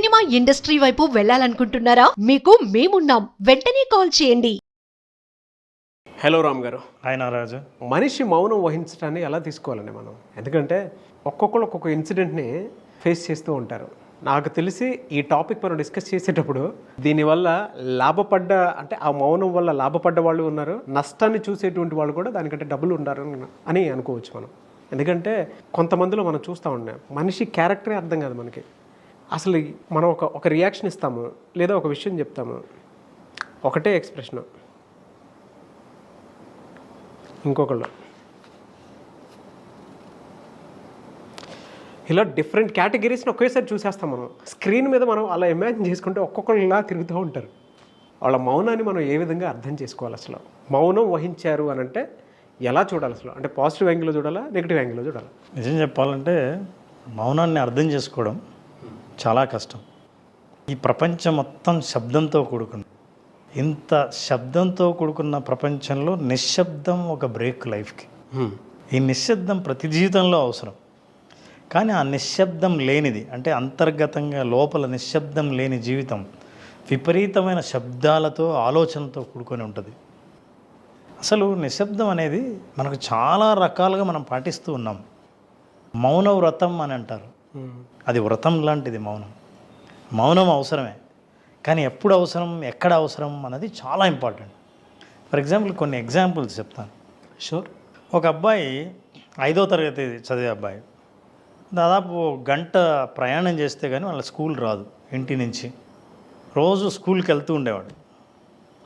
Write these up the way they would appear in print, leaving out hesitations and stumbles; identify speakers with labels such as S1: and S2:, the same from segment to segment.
S1: Cinema industry వైపు వెళ్ళాలనుకుంటున్నారా? మీకు మేమున్నాం. వెంటనే కాల్ చేయండి.
S2: హలో రామ్ గారు.
S3: ఆయన రాజు,
S2: మనిషి మౌనం వహించడాన్ని ఎలా తీసుకోవాలండి మనం? ఎందుకంటే ఒక్కొక్కరు ఒక్కొక్క ఇన్సిడెంట్ని ఫేస్ చేస్తూ ఉంటారు. నాకు తెలిసి ఈ టాపిక్ మనం డిస్కస్ చేసేటప్పుడు దీనివల్ల లాభపడ్డ, అంటే ఆ మౌనం వల్ల లాభపడ్డ వాళ్ళు ఉన్నారు, నష్టాన్ని చూసేటువంటి వాళ్ళు కూడా దానికంటే డబ్బులు ఉన్నారు అని అనుకోవచ్చు మనం. ఎందుకంటే కొంతమందిలో మనం చూస్తూ ఉన్నాం, మనిషి క్యారెక్టరే అర్థం కాదు మనకి. అసలు మనం ఒక రియాక్షన్ ఇస్తాము, లేదా ఒక విషయం చెప్తాము, ఒకటే ఎక్స్ప్రెషన్, ఇంకొకళ్ళు ఇలా డిఫరెంట్ కేటగిరీస్ని ఒకేసారి చూసేస్తాం మనం. స్క్రీన్ మీద మనం అలా ఇమాజిన్ చేసుకుంటే ఒక్కొక్కరు ఇలా తిరుగుతూ ఉంటారు. వాళ్ళ మౌనాన్ని మనం ఏ విధంగా అర్థం చేసుకోవాలి? అసలు మౌనం వహించారు అని అంటే ఎలా చూడాలి? అసలు అంటే పాజిటివ్ యాంగిల్లో చూడాలా, నెగిటివ్ యాంగిల్లో చూడాలా?
S3: నిజం చెప్పాలంటే మౌనాన్ని అర్థం చేసుకోవడం చాలా కష్టం. ఈ ప్రపంచం మొత్తం శబ్దంతో కూడుకుంది. ఇంత శబ్దంతో కూడుకున్న ప్రపంచంలో నిశ్శబ్దం ఒక బ్రేక్ లైఫ్కి. ఈ నిశ్శబ్దం ప్రతి జీవితంలో అవసరం. కానీ ఆ నిశ్శబ్దం లేనిది, అంటే అంతర్గతంగా లోపల నిశ్శబ్దం లేని జీవితం విపరీతమైన శబ్దాలతో, ఆలోచనలతో కూడుకొని ఉంటుంది. అసలు నిశ్శబ్దం అనేది మనకు చాలా రకాలుగా మనం పాటిస్తూ ఉన్నాం. మౌన వ్రతం అని అంటారు. అది వ్రతం లాంటిది మౌనం. మౌనం అవసరమే, కానీ ఎప్పుడు అవసరం, ఎక్కడ అవసరం అన్నది చాలా ఇంపార్టెంట్. ఫర్ ఎగ్జాంపుల్ కొన్ని ఎగ్జాంపుల్స్ చెప్తాను.
S2: షూర్.
S3: ఒక అబ్బాయి 5వ తరగతి చదివే అబ్బాయి దాదాపు గంట ప్రయాణం చేస్తే కానీ వాళ్ళ స్కూల్ రాదు. ఇంటి నుంచి రోజు స్కూల్కి వెళ్తూ ఉండేవాడు.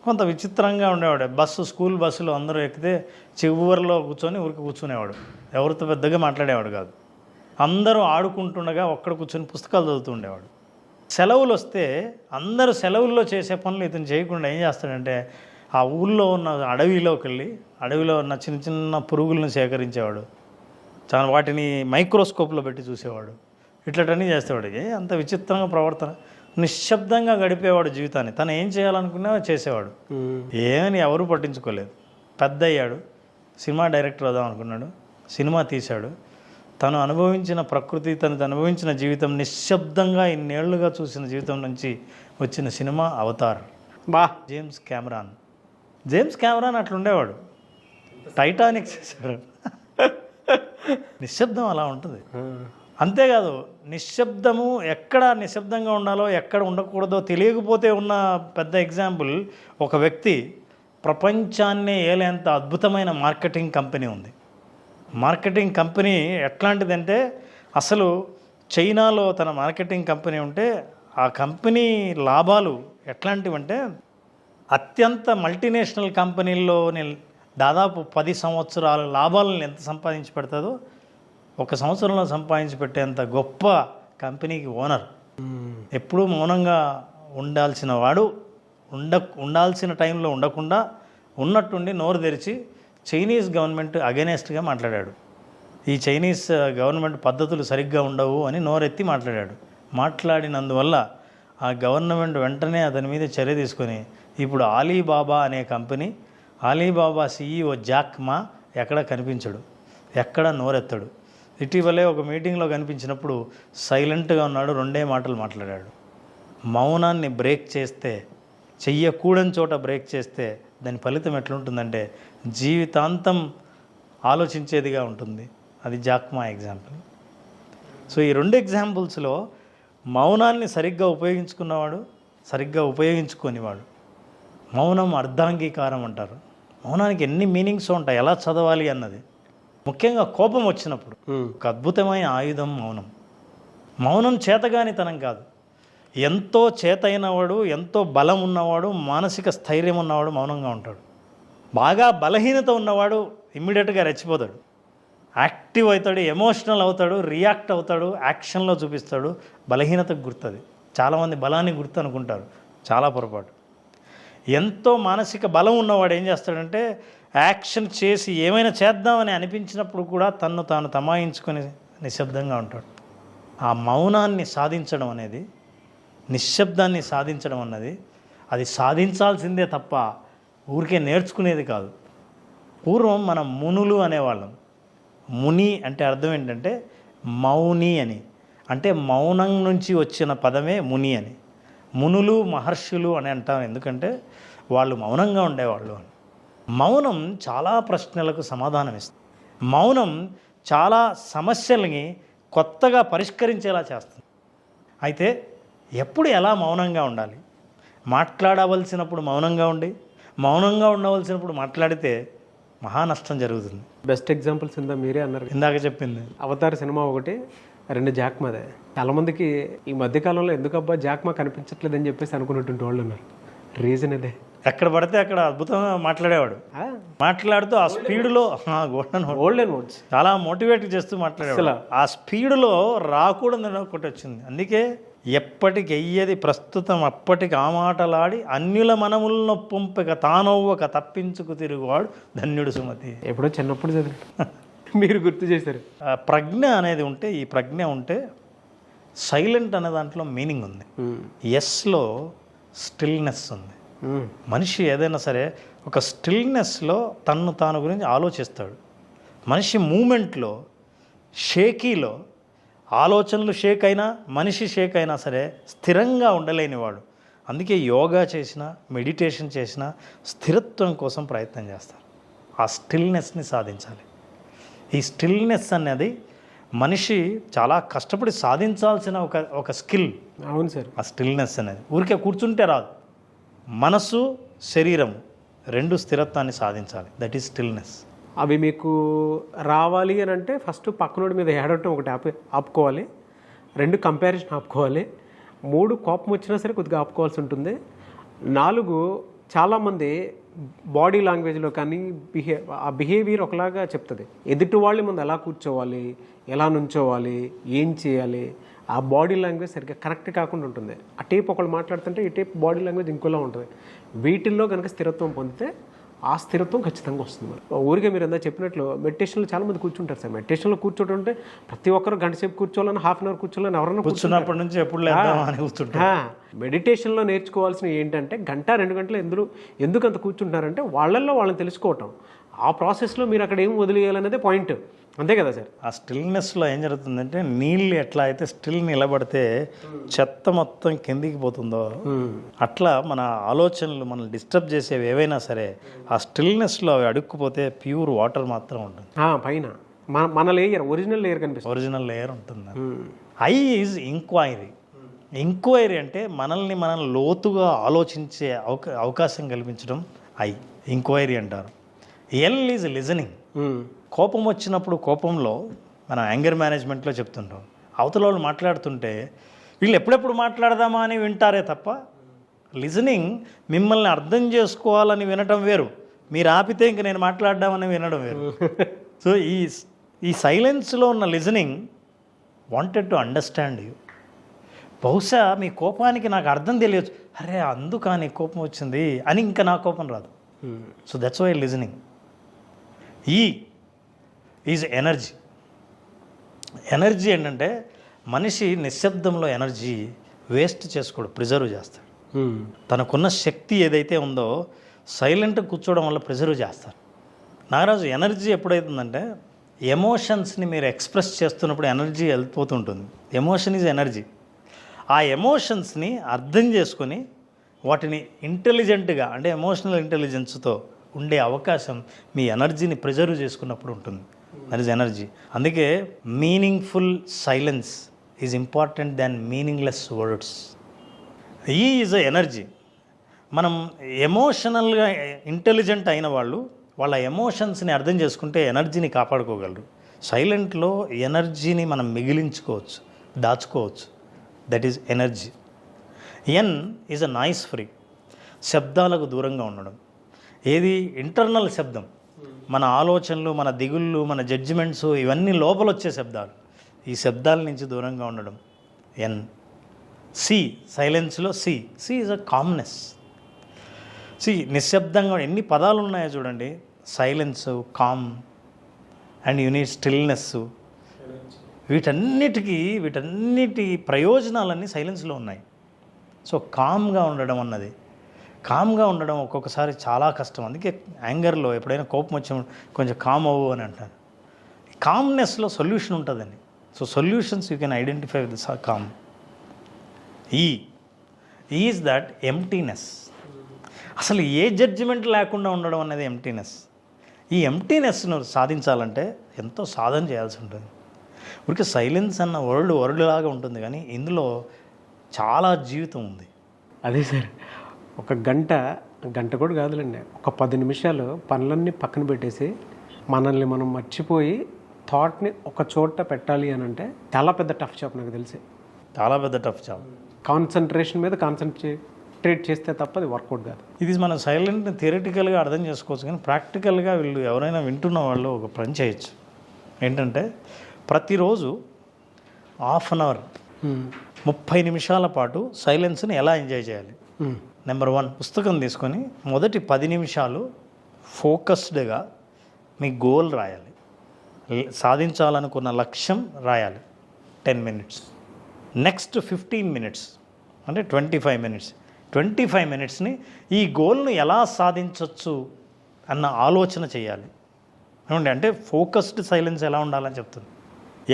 S3: కొంత విచిత్రంగా ఉండేవాడు. స్కూల్ బస్సులో అందరూ ఎక్కితే చివరిలో కూర్చొని ఊరికి కూర్చునేవాడు. ఎవరితో పెద్దగా మాట్లాడేవాడు కాదు. అందరూ ఆడుకుంటుండగా ఒక్కడ కూర్చొని పుస్తకాలు చదువుతూ ఉండేవాడు. సెలవులు వస్తే అందరూ సెలవుల్లో చేసే పనులు ఇతను చేయకుండా ఏం చేస్తాడంటే ఆ ఊళ్ళో ఉన్న అడవిలోకి వెళ్ళి అడవిలో ఉన్న చిన్న చిన్న పురుగులను సేకరించేవాడు. వాటిని మైక్రోస్కోప్లో పెట్టి చూసేవాడు. ఇట్లటన్నీ చేసేవాడు. అంత విచిత్రంగా ప్రవర్తన. నిశ్శబ్దంగా గడిపేవాడు జీవితాన్ని. తను ఏం చేయాలనుకున్నా చేసేవాడు. ఏమని ఎవరూ పట్టించుకోలేదు. పెద్ద అయ్యాడు, సినిమా డైరెక్టర్ అవుదాం అనుకున్నాడు, సినిమా తీశాడు. తను అనుభవించిన ప్రకృతి, తను అనుభవించిన జీవితం, నిశ్శబ్దంగా ఇన్నేళ్లుగా చూసిన జీవితం నుంచి వచ్చిన సినిమా అవతార్. జేమ్స్ కెమెరాన్ అట్లా ఉండేవాడు. టైటానిక్ చేశాడు. నిశ్శబ్దం అలా ఉంటుంది. అంతేకాదు, నిశ్శబ్దము ఎక్కడ నిశ్శబ్దంగా ఉండాలో, ఎక్కడ ఉండకూడదో తెలియకపోతే ఉన్న పెద్ద ఎగ్జాంపుల్, ఒక వ్యక్తి ప్రపంచాన్నే ఏలేంత అద్భుతమైన మార్కెటింగ్ కంపెనీ ఉంది. మార్కెటింగ్ కంపెనీ ఎట్లాంటిదంటే, అసలు చైనాలో తన మార్కెటింగ్ కంపెనీ ఉంటే ఆ కంపెనీ లాభాలు ఎట్లాంటివంటే, అత్యంత మల్టీనేషనల్ కంపెనీల్లోని దాదాపు 10 సంవత్సరాల లాభాలను ఎంత సంపాదించి పెడతాదో ఒక సంవత్సరంలో సంపాదించి పెట్టేంత గొప్ప కంపెనీకి ఓనర్. ఎప్పుడూ మౌనంగా ఉండాల్సిన వాడు ఉండాల్సిన టైంలో ఉండకుండా ఉన్నట్టుండి నోరు తెరిచి చైనీస్ గవర్నమెంట్ అగెనెస్ట్గా మాట్లాడాడు. ఈ చైనీస్ గవర్నమెంట్ పద్ధతులు సరిగ్గా ఉండవు అని నోరెత్తి మాట్లాడాడు. మాట్లాడినందువల్ల ఆ గవర్నమెంట్ వెంటనే అతని మీద చర్య తీసుకొని ఇప్పుడు ఆలీబాబా అనే కంపెనీ, ఆలీబాబా CEO జాక్ మా ఎక్కడ కనిపించడు, ఎక్కడ నోరెత్తాడు. ఇటీవలే ఒక మీటింగ్లో కనిపించినప్పుడు సైలెంట్గా ఉన్నాడు. 2 మాటలు మాట్లాడాడు. మౌనాన్ని బ్రేక్ చేస్తే, చెయ్యకూడని చోట బ్రేక్ చేస్తే దాని ఫలితం ఎట్లుంటుందంటే జీవితాంతం ఆలోచించేదిగా ఉంటుంది. అది జాక్మా ఎగ్జాంపుల్. సో ఈ 2 ఎగ్జాంపుల్స్లో మౌనాన్ని సరిగ్గా ఉపయోగించుకున్నవాడు, సరిగ్గా ఉపయోగించుకోనివాడు. మౌనం అర్ధాంగీకారం అంటారు. మౌనానికి ఎన్ని మీనింగ్స్ ఉంటాయి, ఎలా చదవాలి అన్నది. ముఖ్యంగా కోపం వచ్చినప్పుడు ఒక అద్భుతమైన ఆయుధం మౌనం. మౌనం చేతగానితనం కాదు. ఎంతో చేతైనవాడు, ఎంతో బలం ఉన్నవాడు, మానసిక స్థైర్యం ఉన్నవాడు మౌనంగా ఉంటాడు. బాగా బలహీనత ఉన్నవాడు ఇమ్మీడియట్గా రెచ్చిపోతాడు, యాక్టివ్ అవుతాడు, ఎమోషనల్ అవుతాడు, రియాక్ట్ అవుతాడు, యాక్షన్లో చూపిస్తాడు. బలహీనతకు గుర్తుంది. చాలామంది బలాన్ని గుర్తు అనుకుంటారు, చాలా పొరపాటు. ఎంతో మానసిక బలం ఉన్నవాడు ఏం చేస్తాడంటే యాక్షన్ చేసి ఏమైనా చేద్దామని అనిపించినప్పుడు కూడా తన్ను తాను తమాయించుకొని నిశ్శబ్దంగా ఉంటాడు. ఆ మౌనాన్ని సాధించడం అనేది, నిశ్శబ్దాన్ని సాధించడం అన్నది, అది సాధించాల్సిందే తప్ప ఊరికే నేర్చుకునేది కాదు. పూర్వం మనం మునులు అనేవాళ్ళం. ముని అంటే అర్థం ఏంటంటే మౌని అని. అంటే మౌనం నుంచి వచ్చిన పదమే ముని అని. మునులు మహర్షులు అని అంటాం ఎందుకంటే వాళ్ళు మౌనంగా ఉండేవాళ్ళు అని. మౌనం చాలా ప్రశ్నలకు సమాధానం ఇస్తుంది. మౌనం చాలా సమస్యల్ని కొత్తగా పరిష్కరించేలా చేస్తుంది. అయితే ఎప్పుడు ఎలా మౌనంగా ఉండాలి? మాట్లాడవలసినప్పుడు మౌనంగా ఉండి, మౌనంగా ఉండవలసినప్పుడు మాట్లాడితే మహా నష్టం జరుగుతుంది.
S2: బెస్ట్ ఎగ్జాంపుల్స్ ఉందా? మీరే అన్నారు
S3: ఇందాక చెప్పింది
S2: అవతార్ సినిమా ఒకటి, 2 జాక్మాదే. చాలామందికి ఈ మధ్యకాలంలో ఎందుకబ్బా జాక్మా కనిపించట్లేదని చెప్పేసి అనుకున్నటువంటి వాళ్ళు ఉన్నారు. రీజన్ అదే.
S3: ఎక్కడ పడితే అక్కడ అద్భుతంగా మాట్లాడేవాడు. మాట్లాడుతూ ఆ స్పీడ్లో
S2: గోల్డెన్ వర్డ్స్
S3: చాలా మోటివేట్ చేస్తూ మాట్లాడేవాడు. ఆ స్పీడ్లో రాకూడదని ఒకటి వచ్చింది. అందుకే ఎప్పటికి ఎయ్యది ప్రస్తుతం అప్పటికి ఆ మాటలాడి అన్యుల మనములను పొంపక తానవ్వక తప్పించుకు తిరుగువాడు ధన్యుడు సుమతి.
S2: ఎప్పుడో చిన్నప్పుడు చదివి మీరు గుర్తు చేశారు.
S3: ప్రజ్ఞ అనేది ఉంటే, ఈ ప్రజ్ఞ ఉంటే సైలెంట్ అనే దాంట్లో మీనింగ్ ఉంది. ఎస్లో స్టిల్నెస్ ఉంది. మనిషి ఏదైనా సరే ఒక స్టిల్నెస్లో తన్ను తాను గురించి ఆలోచిస్తాడు. మనిషి మూమెంట్లో, షేకీలో, ఆలోచనలు షేక్ అయినా, మనిషి షేక్ అయినా సరే స్థిరంగా ఉండలేనివాడు. అందుకే యోగా చేసినా, మెడిటేషన్ చేసినా స్థిరత్వం కోసం ప్రయత్నం చేస్తారు. ఆ స్టిల్నెస్ని సాధించాలి. ఈ స్టిల్నెస్ అనేది మనిషి చాలా కష్టపడి సాధించాల్సిన ఒక స్కిల్.
S2: అవును సార్.
S3: ఆ స్టిల్నెస్ అనేది ఊరికే కూర్చుంటే రాదు. మనసు, శరీరం 2 స్థిరత్వాన్ని సాధించాలి. That is stillness.
S2: అవి మీకు రావాలి అని అంటే ఫస్ట్ పక్కనోడి మీద ఏడవటం ఒకటి ఆపుకోవాలి. 2 కంపారిజన్ ఆపుకోవాలి. 3 కోపం వచ్చినా సరే కొద్దిగా ఆపుకోవాల్సి ఉంటుంది. 4 చాలామంది బాడీ లాంగ్వేజ్లో కానీ ఆ బిహేవియర్ ఒకలాగా చెప్తుంది. ఎదుటి వాళ్ళ ముందు ఎలా కూర్చోవాలి, ఎలా నుంచోవాలి, ఏం చేయాలి, ఆ బాడీ లాంగ్వేజ్ సరిగ్గా కరెక్ట్ కాకుండా ఉంటుంది. ఆ టైప్ ఒకళ్ళు మాట్లాడుతుంటే ఈ టైప్ బాడీ లాంగ్వేజ్ ఇంకోలా ఉంటుంది. వీటిల్లో కనుక స్థిరత్వం పొందితే ఆ స్థిరత్వం ఖచ్చితంగా వస్తుంది. మరి ఊరికే మీరు అంతా చెప్పినట్లు మెడిటేషన్లో చాలామంది కూర్చుంటారు సార్. మెడిటేషన్లో కూర్చోటంటే ప్రతి ఒక్కరు గంట సేపు కూర్చోవాలని, హాఫ్ అన్ అవర్ కూర్చోవాలని ఎవరైనా
S3: కూర్చున్నప్పటి నుంచి ఎప్పుడు లేద్దామని కూర్చుంటా.
S2: మెడిటేషన్లో నేర్చుకోవాల్సిన ఏంటంటే 1-2 గంటలు ఎందుకు అంత కూర్చుంటున్నారంటే వాళ్ళల్లో వాళ్ళని తెలుసుకోవటం. ఆ ప్రాసెస్లో మీరు అక్కడ ఏం వదిలేయాలనేదే పాయింట్. అంతే కదా సార్.
S3: ఆ స్టిల్నెస్లో ఏం జరుగుతుందంటే నీళ్ళు ఎట్లా అయితే స్టిల్ నిలబడితే చెత్త మొత్తం కిందికి పోతుందో అట్లా మన ఆలోచనలు మనల్ని డిస్టర్బ్ చేసేవి ఏవైనా సరే ఆ స్టిల్నెస్లో అవి అడుక్కుపోతే ప్యూర్ వాటర్ మాత్రం ఉంటుంది.
S2: పైన మన లేయర్, ఒరిజినల్ లేయర్ కనిపిస్తుంది.
S3: ఒరిజినల్ లేయర్ ఉంటుంది. I is enquiry. ఎంక్వైరీ అంటే మనల్ని మనం లోతుగా ఆలోచించే అవకాశం కల్పించడం ఐ ఎంక్వైరీ అంటారు. L is listening. కోపం వచ్చినప్పుడు కోపంలో మనం యాంగర్ మేనేజ్మెంట్లో చెప్తుంటాం. అవతల వాళ్ళు మాట్లాడుతుంటే వీళ్ళు ఎప్పుడెప్పుడు మాట్లాడదామా అని వింటారే తప్ప లిజనింగ్ మిమ్మల్ని అర్థం చేసుకోవాలని వినటం వేరు, మీరు ఆపితే ఇంక నేను మాట్లాడదామని వినడం వేరు. సో ఈ సైలెన్స్లో ఉన్న listening wanted to understand you. బహుశా మీ కోపానికి నాకు అర్థం తెలియచ్చు, అరే అందుకా నీ కోపం వచ్చింది అని ఇంకా నా కోపం రాదు. So that's why listening. Is energy. Energy ఏంటంటే మనిషి నిశ్శబ్దంలో ఎనర్జీ వేస్ట్ చేసుకోడు, ప్రిజర్వ్ చేస్తాడు. తనకున్న శక్తి ఏదైతే ఉందో సైలెంట్ కూర్చోవడం వల్ల ప్రిజర్వ్ చేస్తారు. నాగరాజు, ఎనర్జీ ఎప్పుడైతుందంటే ఎమోషన్స్ని మీరు ఎక్స్ప్రెస్ చేస్తున్నప్పుడు ఎనర్జీ వెళ్ళిపోతుంటుంది. Emotion is energy. ఆ ఎమోషన్స్ని అర్థం చేసుకొని వాటిని ఇంటెలిజెంట్గా అంటే ఎమోషనల్ ఇంటెలిజెన్స్తో ఉండే అవకాశం మీ ఎనర్జీని ప్రిజర్వ్ చేసుకున్నప్పుడు ఉంటుంది. That is energy. అందుకే meaningful silence is important than meaningless words. Is energy. మనం ఎమోషనల్గా ఇంటెలిజెంట్ అయిన వాళ్ళు వాళ్ళ ఎమోషన్స్ని అర్థం చేసుకుంటే ఎనర్జీని కాపాడుకోగలరు. సైలెంట్లో ఎనర్జీని మనం మిగిలించుకోవచ్చు, దాచుకోవచ్చు. That is energy. N is a noise free. శబ్దాలకు దూరంగా ఉండడం. ఏది ఇంటర్నల్ శబ్దం, మన ఆలోచనలు, మన దిగుళ్ళు, మన జడ్జిమెంట్స్, ఇవన్నీ లోపల వచ్చే శబ్దాలు. ఈ శబ్దాల నుంచి దూరంగా ఉండడం ఎన్. సి, సైలెన్స్లో C is a calmness. C, నిశ్శబ్దంగా ఎన్ని పదాలు ఉన్నాయో చూడండి. Silence, calm and unit stillness. వీటన్నిటి ప్రయోజనాలన్నీ సైలెన్స్లో ఉన్నాయి. సో కామ్గా ఉండడం అన్నది, కామ్గా ఉండడం ఒక్కొక్కసారి చాలా కష్టం. అందుకే యాంగర్లో ఎప్పుడైనా కోపం వచ్చి కొంచెం కామ్ అవ్వు అని అంటారు. కామ్నెస్లో సొల్యూషన్ ఉంటుందండి. So solutions you can identify with calm. ఈ ఈజ్ దట్ ఎంటీనెస్. అసలు ఏ జడ్జిమెంట్ లేకుండా ఉండడం అనేది ఎంటీనెస్. ఈ ఎంటీనెస్ను సాధించాలంటే ఎంతో సాధన చేయాల్సి ఉంటుంది. ఊరికే సైలెన్స్ అన్న వర్డ్ లాగా ఉంటుంది, కానీ ఇందులో చాలా జీవితం ఉంది.
S2: అదే సార్, ఒక గంట కూడా కాదులేండి, ఒక 10 నిమిషాలు పనులన్నీ పక్కన పెట్టేసి మనల్ని మనం మర్చిపోయి థాట్ని ఒక చోట పెట్టాలి అని అంటే చాలా పెద్ద టఫ్ జాబ్ నాకు తెలిసి.
S3: చాలా పెద్ద టఫ్ జాబ్.
S2: కాన్సన్ట్రేషన్ మీద కాన్సన్ట్రేట్ చేస్తే తప్ప అది వర్కౌట్ కాదు.
S3: ఇది మనం సైలెంట్ని థియరిటికల్గా అర్థం చేసుకోవచ్చు, కానీ ప్రాక్టికల్గా వీళ్ళు ఎవరైనా వింటున్న వాళ్ళు ఒక పని చేయొచ్చు. ఏంటంటే ప్రతిరోజు హాఫ్ అన్ అవర్ 30 నిమిషాల పాటు సైలెన్స్ని ఎలా ఎంజాయ్ చేయాలి. నెంబర్ 1, పుస్తకం తీసుకొని మొదటి 10 నిమిషాలు ఫోకస్డ్గా మీ గోల్ రాయాలి, సాధించాలనుకున్న లక్ష్యం రాయాలి. 10 minutes. నెక్స్ట్ 15 minutes అంటే 25 minutes. 25 minutesని ఈ గోల్ను ఎలా సాధించవచ్చు అన్న ఆలోచన చేయాలి. ఏమండి, అంటే ఫోకస్డ్ సైలెన్స్ ఎలా ఉండాలని చెప్తుంది.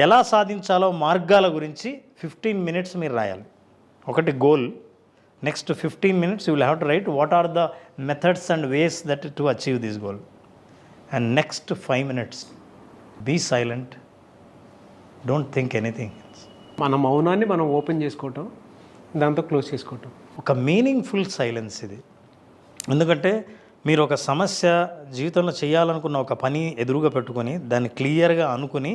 S3: ఎలా సాధించాలో మార్గాల గురించి 15 minutes మీరు రాయాలి. ఒకటి goal. Next 15 minutes you will have to write what are the methods and ways that to achieve this goal. And next 5 minutes be silent, don't think anything else.
S2: మన మౌనాన్ని మనం ఓపెన్ చేసుకోవటం, దాంతో క్లోజ్ చేసుకోవటం.
S3: ఒక మీనింగ్ఫుల్ సైలెన్స్ ఇది. ఎందుకంటే మీరు ఒక సమస్య జీవితంలో చేయాలనుకున్న ఒక పని ఎదురుగా పెట్టుకొని దాన్ని క్లియర్గా అనుకుని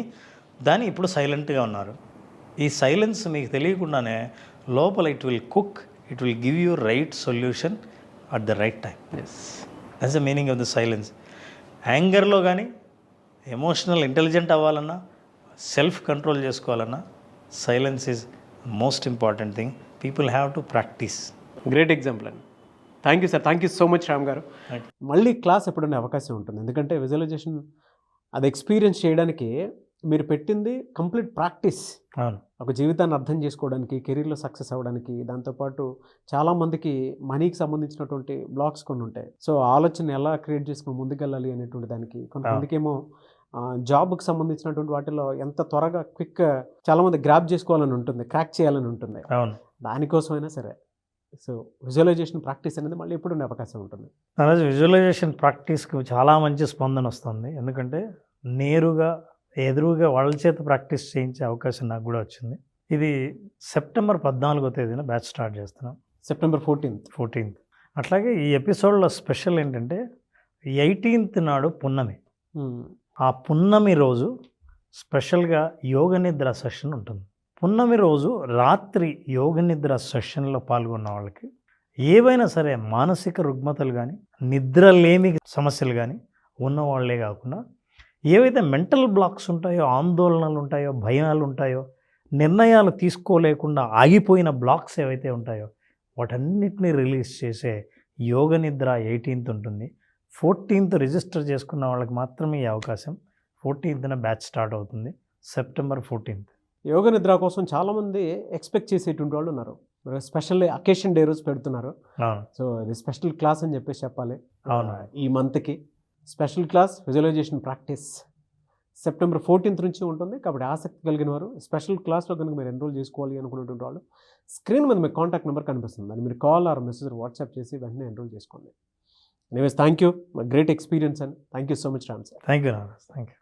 S3: దాన్ని ఇప్పుడు సైలెంట్గా ఉన్నారు. ఈ సైలెన్స్ మీకు తెలియకుండానే లోపల it will cook, it will give you right solution at the right time. That's the meaning of the silence. యాంగర్లో కానీ ఎమోషనల్ ఇంటెలిజెంట్ అవ్వాలన్నా, సెల్ఫ్ కంట్రోల్ చేసుకోవాలన్నా silence is most important thing. People have to practise.
S2: Great example అండి. Thank you sir, thank you so much Ram garu. మళ్ళీ class ఎప్పుడైనా అవకాశం ఉంటుంది, ఎందుకంటే విజువలైజేషన్ అది ఎక్స్పీరియన్స్ చేయడానికి మీరు పెట్టింది కంప్లీట్ ప్రాక్టీస్.
S3: అవును,
S2: ఒక జీవితాన్ని అర్థం చేసుకోవడానికి, కెరీర్లో సక్సెస్ అవ్వడానికి, దాంతోపాటు చాలామందికి మనీకి సంబంధించినటువంటి బ్లాక్స్ కొన్ని ఉంటాయి. సో ఆలోచన ఎలా క్రియేట్ చేసుకుని ముందుకెళ్ళాలి అనేటువంటి దానికి, కొంతమందికి ఏమో జాబ్కి సంబంధించినటువంటి వాటిలో ఎంత త్వరగా క్విక్ చాలామంది గ్రాప్ చేసుకోవాలని ఉంటుంది, క్రాక్ చేయాలని ఉంటుంది.
S3: అవును,
S2: దానికోసమైనా సరే సో విజువలైజేషన్ ప్రాక్టీస్ అనేది మళ్ళీ ఎప్పుడు అవకాశం ఉంటుంది.
S3: అలాగే విజువలైజేషన్ ప్రాక్టీస్కి చాలా మంచి స్పందన వస్తుంది. ఎందుకంటే నేరుగా ఎదురుగా వాళ్ళ చేత ప్రాక్టీస్ చేయించే అవకాశం నాకు కూడా వచ్చింది. ఇది సెప్టెంబర్ 14వ తేదీన బ్యాచ్ స్టార్ట్ చేస్తున్నాం.
S2: September 14th.
S3: అట్లాగే ఈ ఎపిసోడ్లో స్పెషల్ ఏంటంటే 18th నాడు పున్నమి. ఆ పున్నమి రోజు స్పెషల్గా యోగ నిద్ర సెషన్ ఉంటుంది. పున్నమి రోజు రాత్రి యోగ నిద్ర సెషన్లో పాల్గొన్న వాళ్ళకి ఏవైనా సరే మానసిక రుగ్మతలు కానీ, నిద్రలేమి సమస్యలు కానీ ఉన్నవాళ్లే కాకుండా ఏవైతే మెంటల్ బ్లాక్స్ ఉంటాయో, ఆందోళనలు ఉంటాయో, భయాలు ఉంటాయో, నిర్ణయాలు తీసుకోలేకుండా ఆగిపోయిన బ్లాక్స్ ఏవైతే ఉంటాయో వాటన్నిటిని రిలీజ్ చేసే యోగ నిద్ర 18th ఉంటుంది. 14th రిజిస్టర్ చేసుకున్న వాళ్ళకి మాత్రమే ఈ అవకాశం. 14th బ్యాచ్ స్టార్ట్ అవుతుంది, సెప్టెంబర్ 14th.
S2: యోగ నిద్ర కోసం చాలామంది ఎక్స్పెక్ట్ చేసేటువంటి వాళ్ళు ఉన్నారు. స్పెషల్ అకేషన్ డే రోజు పెడుతున్నారు. సో ఇది స్పెషల్ క్లాస్ అని చెప్పేసి చెప్పాలి.
S3: అవును,
S2: ఈ మంత్కి special class visualization practice September 14th నుంచి ఉంటుంది. కాబట్టి ఆసక్తి కలిగిన వారు స్పెషల్ క్లాస్లో కనుక మీరు ఎన్రోల్ చేసుకోవాలి అనుకునేటువంటి వాళ్ళు స్క్రీన్ మీద మీకు కాంటాక్ట్ నెంబర్ కనిపిస్తుంది, దాన్ని మీరు కాల్ ఆర్ మెసేజ్ వాట్సాప్ చేసి వెంటనే ఎన్రోల్ చేసుకోండి. Anyways thank you, great experience and thank you so much Ram sir.
S3: Thank you.